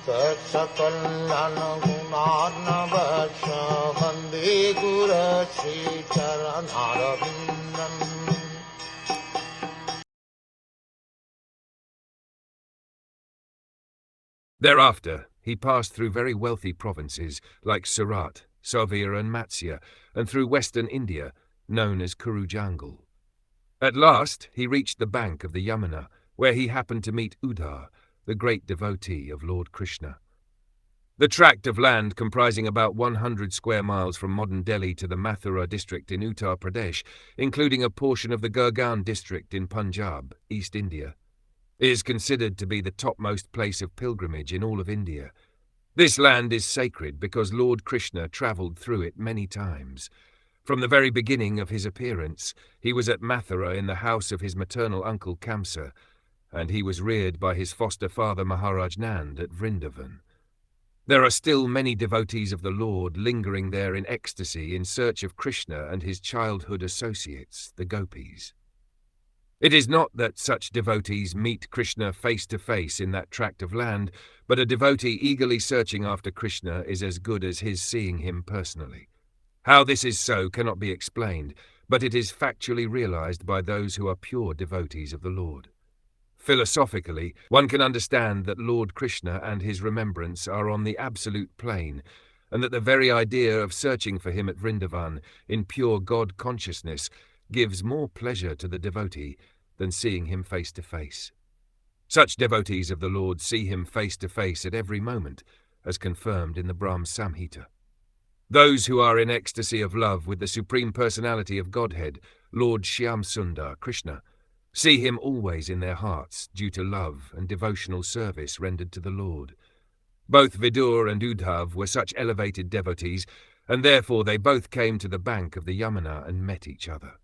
Saksakallan gunarnavasya Vande Guru Sri Charanarabindam. Thereafter, he passed through very wealthy provinces like Surat, Savir and Matsya, and through western India, known as Kurujangal. At last, he reached the bank of the Yamuna, where he happened to meet Uddhava, the great devotee of Lord Krishna. The tract of land comprising about 100 square miles from modern Delhi to the Mathura district in Uttar Pradesh, including a portion of the Gurgaon district in Punjab, East India, is considered to be the topmost place of pilgrimage in all of India. This land is sacred because Lord Krishna travelled through it many times. From the very beginning of his appearance, he was at Mathura in the house of his maternal uncle Kamsa, and he was reared by his foster father Maharaj Nand at Vrindavan. There are still many devotees of the Lord lingering there in ecstasy in search of Krishna and his childhood associates, the gopis. It is not that such devotees meet Krishna face to face in that tract of land, but a devotee eagerly searching after Krishna is as good as his seeing him personally. How this is so cannot be explained, but it is factually realized by those who are pure devotees of the Lord. Philosophically, one can understand that Lord Krishna and his remembrance are on the absolute plane, and that the very idea of searching for him at Vrindavan in pure God consciousness gives more pleasure to the devotee than seeing him face to face. Such devotees of the Lord see him face to face at every moment, as confirmed in the Brahma Samhita. Those who are in ecstasy of love with the Supreme Personality of Godhead, Lord Shyam Sundar Krishna, see him always in their hearts due to love and devotional service rendered to the Lord. Both Vidhura and Uddhava were such elevated devotees, and therefore they both came to the bank of the Yamuna and met each other.